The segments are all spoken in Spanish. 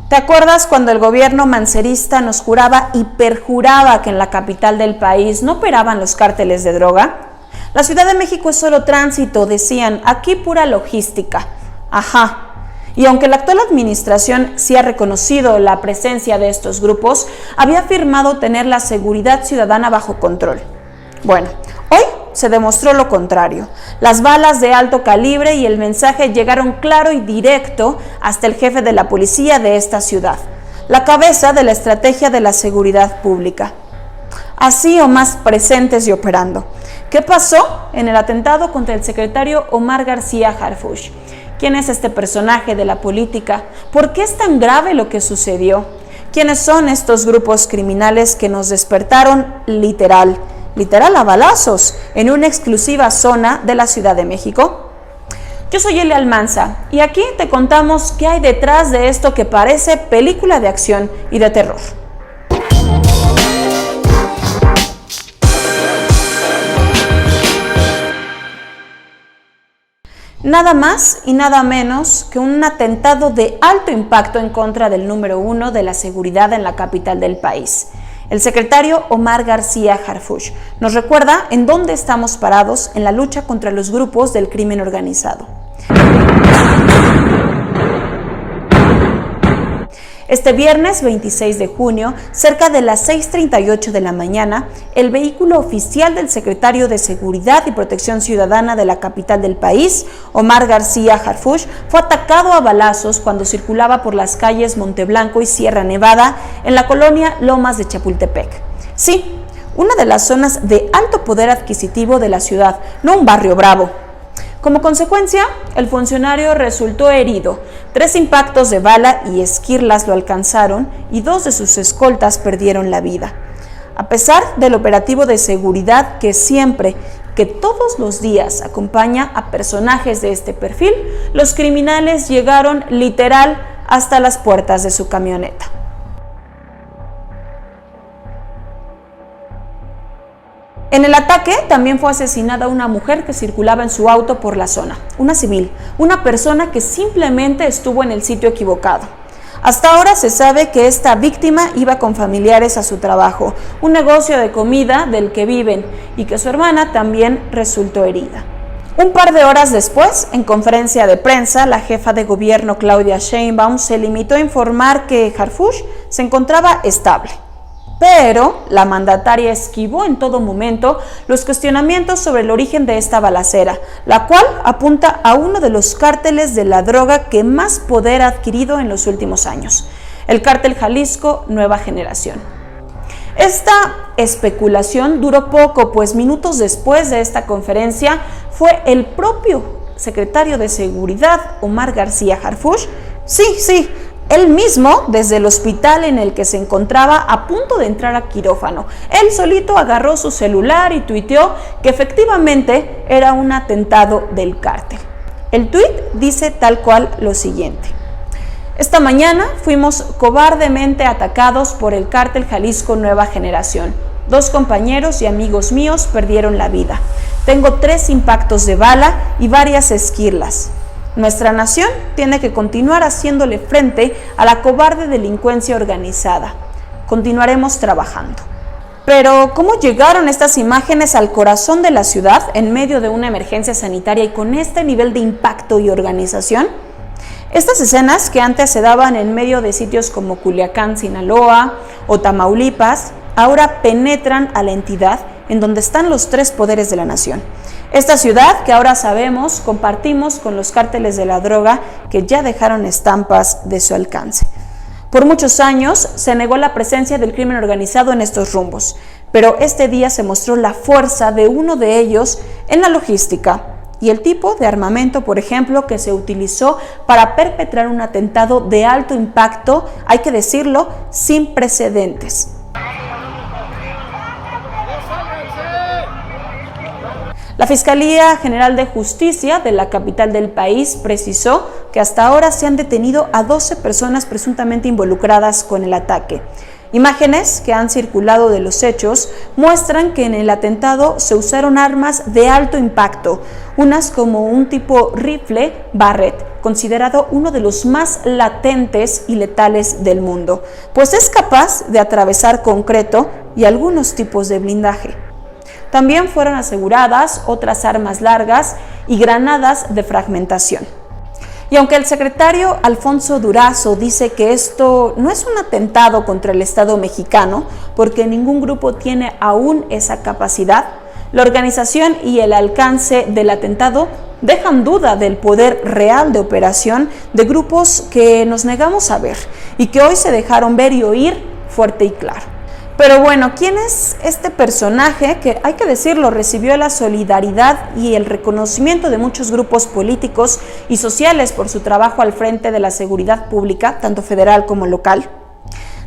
¿Te acuerdas cuando el gobierno mancerista nos juraba y perjuraba que en la capital del país no operaban los cárteles de droga? La Ciudad de México es solo tránsito, decían, aquí pura logística. Ajá. Y aunque la actual administración sí ha reconocido la presencia de estos grupos, había afirmado tener la seguridad ciudadana bajo control. Bueno, hoy se demostró lo contrario. Las balas de alto calibre y el mensaje llegaron claro y directo hasta el jefe de la policía de esta ciudad, la cabeza de la estrategia de la seguridad pública. Así o más presentes y operando. ¿Qué pasó en el atentado contra el secretario Omar García Harfuch? ¿Quién es este personaje de la política? ¿Por qué es tan grave lo que sucedió? ¿Quiénes son estos grupos criminales que nos despertaron literal a balazos en una exclusiva zona de la Ciudad de México? Yo soy Elia Almanza y aquí te contamos qué hay detrás de esto que parece película de acción y de terror. Nada más y nada menos que un atentado de alto impacto en contra del número 1 de la seguridad en la capital del país. El secretario Omar García Harfuch nos recuerda en dónde estamos parados en la lucha contra los grupos del crimen organizado. Este viernes 26 de junio, cerca de las 6:38 de la mañana, el vehículo oficial del secretario de Seguridad y Protección Ciudadana de la capital del país, Omar García Harfuch, fue atacado a balazos cuando circulaba por las calles Monteblanco y Sierra Nevada en la colonia Lomas de Chapultepec. Sí, una de las zonas de alto poder adquisitivo de la ciudad, no un barrio bravo. Como consecuencia, el funcionario resultó herido. 3 impactos de bala y esquirlas lo alcanzaron y 2 de sus escoltas perdieron la vida. A pesar del operativo de seguridad que todos los días acompaña a personajes de este perfil, los criminales llegaron literal hasta las puertas de su camioneta. En el ataque también fue asesinada una mujer que circulaba en su auto por la zona, una civil, una persona que simplemente estuvo en el sitio equivocado. Hasta ahora se sabe que esta víctima iba con familiares a su trabajo, un negocio de comida del que viven, y que su hermana también resultó herida. Un par de horas después, en conferencia de prensa, la jefa de gobierno Claudia Sheinbaum se limitó a informar que Harfuch se encontraba estable. Pero la mandataria esquivó en todo momento los cuestionamientos sobre el origen de esta balacera, la cual apunta a uno de los cárteles de la droga que más poder ha adquirido en los últimos años, el cártel Jalisco Nueva Generación. Esta especulación duró poco, pues minutos después de esta conferencia fue el propio secretario de Seguridad, Omar García Harfuch, él mismo, desde el hospital en el que se encontraba a punto de entrar a quirófano, él solito agarró su celular y tuiteó que efectivamente era un atentado del cártel. El tuit dice tal cual lo siguiente: esta mañana fuimos cobardemente atacados por el cártel Jalisco Nueva Generación. 2 compañeros y amigos míos perdieron la vida. Tengo 3 impactos de bala y varias esquirlas. Nuestra nación tiene que continuar haciéndole frente a la cobarde delincuencia organizada. Continuaremos trabajando. Pero, ¿cómo llegaron estas imágenes al corazón de la ciudad en medio de una emergencia sanitaria y con este nivel de impacto y organización? Estas escenas, que antes se daban en medio de sitios como Culiacán, Sinaloa o Tamaulipas, ahora penetran a la entidad en donde están los 3 poderes de la nación. Esta ciudad que ahora sabemos compartimos con los cárteles de la droga que ya dejaron estampas de su alcance. Por muchos años se negó la presencia del crimen organizado en estos rumbos, pero este día se mostró la fuerza de uno de ellos en la logística y el tipo de armamento, por ejemplo, que se utilizó para perpetrar un atentado de alto impacto, hay que decirlo, sin precedentes. La Fiscalía General de Justicia de la capital del país precisó que hasta ahora se han detenido a 12 personas presuntamente involucradas con el ataque. Imágenes que han circulado de los hechos muestran que en el atentado se usaron armas de alto impacto, unas como un tipo rifle Barrett considerado uno de los más latentes y letales del mundo, pues es capaz de atravesar concreto y algunos tipos de blindaje. También fueron aseguradas otras armas largas y granadas de fragmentación. Y aunque el secretario Alfonso Durazo dice que esto no es un atentado contra el Estado mexicano, porque ningún grupo tiene aún esa capacidad, la organización y el alcance del atentado dejan duda del poder real de operación de grupos que nos negamos a ver y que hoy se dejaron ver y oír fuerte y claro. Pero bueno, ¿quién es este personaje que, hay que decirlo, recibió la solidaridad y el reconocimiento de muchos grupos políticos y sociales por su trabajo al frente de la seguridad pública, tanto federal como local?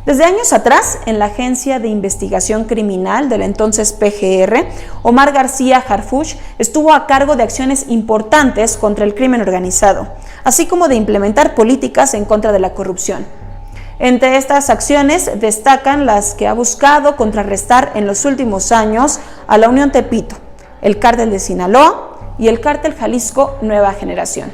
Desde años atrás, en la Agencia de Investigación Criminal del entonces PGR, Omar García Harfuch estuvo a cargo de acciones importantes contra el crimen organizado, así como de implementar políticas en contra de la corrupción. Entre estas acciones destacan las que ha buscado contrarrestar en los últimos años a la Unión Tepito, el Cártel de Sinaloa y el Cártel Jalisco Nueva Generación.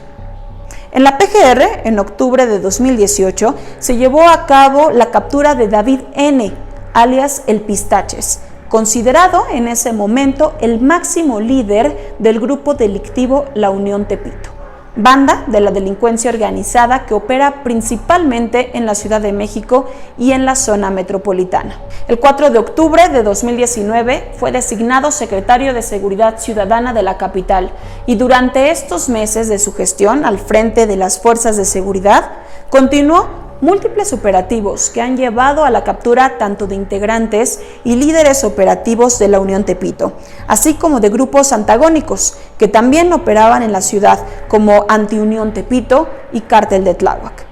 En la PGR, en octubre de 2018, se llevó a cabo la captura de David N., alias El Pistaches, considerado en ese momento el máximo líder del grupo delictivo La Unión Tepito, banda de la delincuencia organizada que opera principalmente en la Ciudad de México y en la zona metropolitana. El 4 de octubre de 2019 fue designado secretario de Seguridad Ciudadana de la capital y durante estos meses de su gestión al frente de las fuerzas de seguridad continuó múltiples operativos que han llevado a la captura tanto de integrantes y líderes operativos de la Unión Tepito, así como de grupos antagónicos que también operaban en la ciudad, como Anti-Unión Tepito y Cártel de Tláhuac.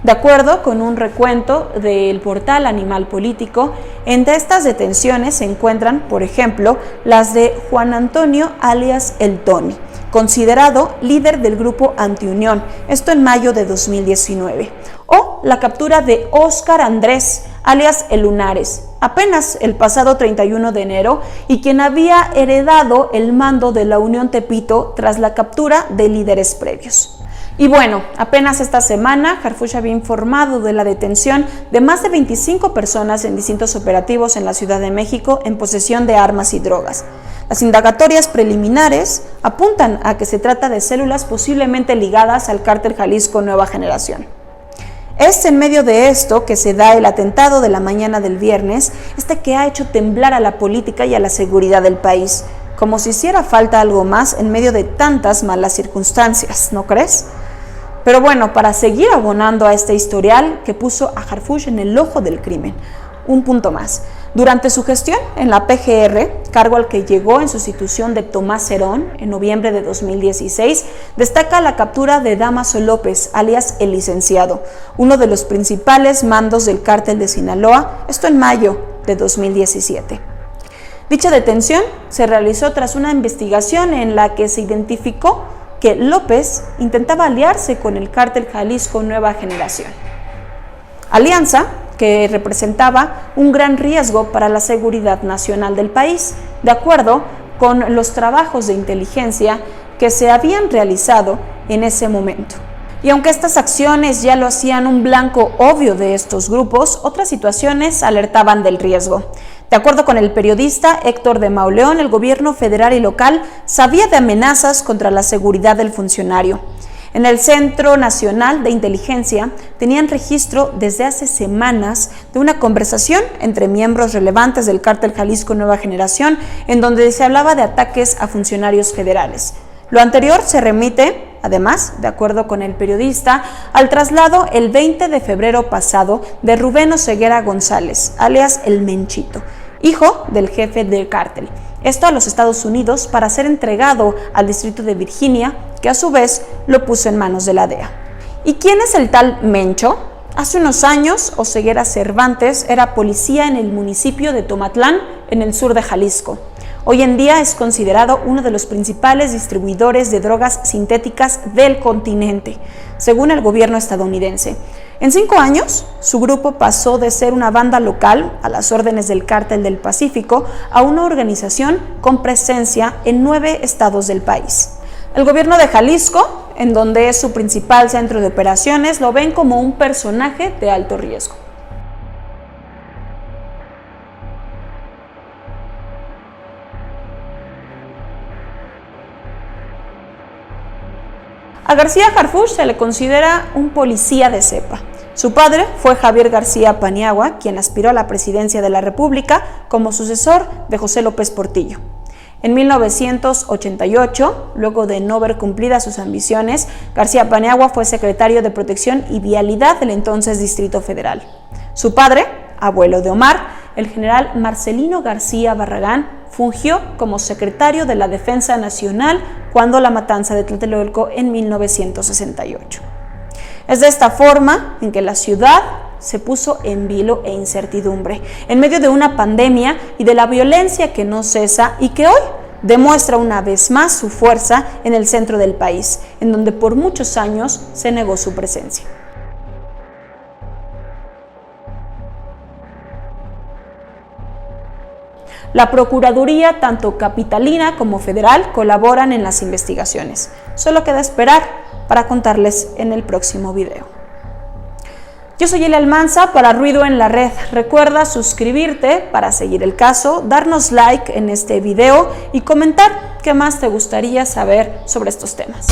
De acuerdo con un recuento del portal Animal Político, entre estas detenciones se encuentran, por ejemplo, las de Juan Antonio alias El Tony, considerado líder del grupo Antiunión, esto en mayo de 2019, o la captura de Óscar Andrés, alias El Lunares, apenas el pasado 31 de enero, y quien había heredado el mando de la Unión Tepito tras la captura de líderes previos. Y bueno, apenas esta semana, Harfuch había informado de la detención de más de 25 personas en distintos operativos en la Ciudad de México en posesión de armas y drogas. Las indagatorias preliminares apuntan a que se trata de células posiblemente ligadas al Cártel Jalisco Nueva Generación. Es en medio de esto que se da el atentado de la mañana del viernes, que ha hecho temblar a la política y a la seguridad del país, como si hiciera falta algo más en medio de tantas malas circunstancias, ¿no crees? Pero bueno, para seguir abonando a este historial que puso a Harfuch en el ojo del crimen, un punto más. Durante su gestión en la PGR, cargo al que llegó en sustitución de Tomás Herón en noviembre de 2016, destaca la captura de Dámaso López, alias El Licenciado, uno de los principales mandos del Cártel de Sinaloa, esto en mayo de 2017. Dicha detención se realizó tras una investigación en la que se identificó que López intentaba aliarse con el Cártel Jalisco Nueva Generación. Alianza que representaba un gran riesgo para la seguridad nacional del país, de acuerdo con los trabajos de inteligencia que se habían realizado en ese momento. Y aunque estas acciones ya lo hacían un blanco obvio de estos grupos, otras situaciones alertaban del riesgo. De acuerdo con el periodista Héctor de Mauleón, el gobierno federal y local sabía de amenazas contra la seguridad del funcionario. En el Centro Nacional de Inteligencia tenían registro desde hace semanas de una conversación entre miembros relevantes del Cártel Jalisco Nueva Generación en donde se hablaba de ataques a funcionarios federales. Lo anterior se remite, además, de acuerdo con el periodista, al traslado el 20 de febrero pasado de Rubén Oseguera González, alias El Menchito, hijo del jefe del cártel. Esto a los Estados Unidos para ser entregado al distrito de Virginia, que a su vez lo puso en manos de la DEA. ¿Y quién es el tal Mencho? Hace unos años, Oseguera Cervantes era policía en el municipio de Tomatlán, en el sur de Jalisco. Hoy en día es considerado uno de los principales distribuidores de drogas sintéticas del continente, según el gobierno estadounidense. En 5 años, su grupo pasó de ser una banda local, a las órdenes del Cártel del Pacífico, a una organización con presencia en 9 estados del país. El gobierno de Jalisco en donde es su principal centro de operaciones, lo ven como un personaje de alto riesgo. A García Harfuch se le considera un policía de cepa. Su padre fue Javier García Paniagua, quien aspiró a la presidencia de la República como sucesor de José López Portillo. En 1988, luego de no ver cumplidas sus ambiciones, García Paniagua fue secretario de Protección y Vialidad del entonces Distrito Federal. Su padre, abuelo de Omar, el general Marcelino García Barragán, fungió como secretario de la Defensa Nacional cuando la matanza de Tlatelolco en 1968. Es de esta forma en que la ciudad se puso en vilo e incertidumbre, en medio de una pandemia y de la violencia que no cesa y que hoy demuestra una vez más su fuerza en el centro del país, en donde por muchos años se negó su presencia. La Procuraduría, tanto capitalina como federal, colaboran en las investigaciones. Solo queda esperar para contarles en el próximo video. Yo soy Elia Almanza para Ruido en la Red. Recuerda suscribirte para seguir el caso, darnos like en este video y comentar qué más te gustaría saber sobre estos temas.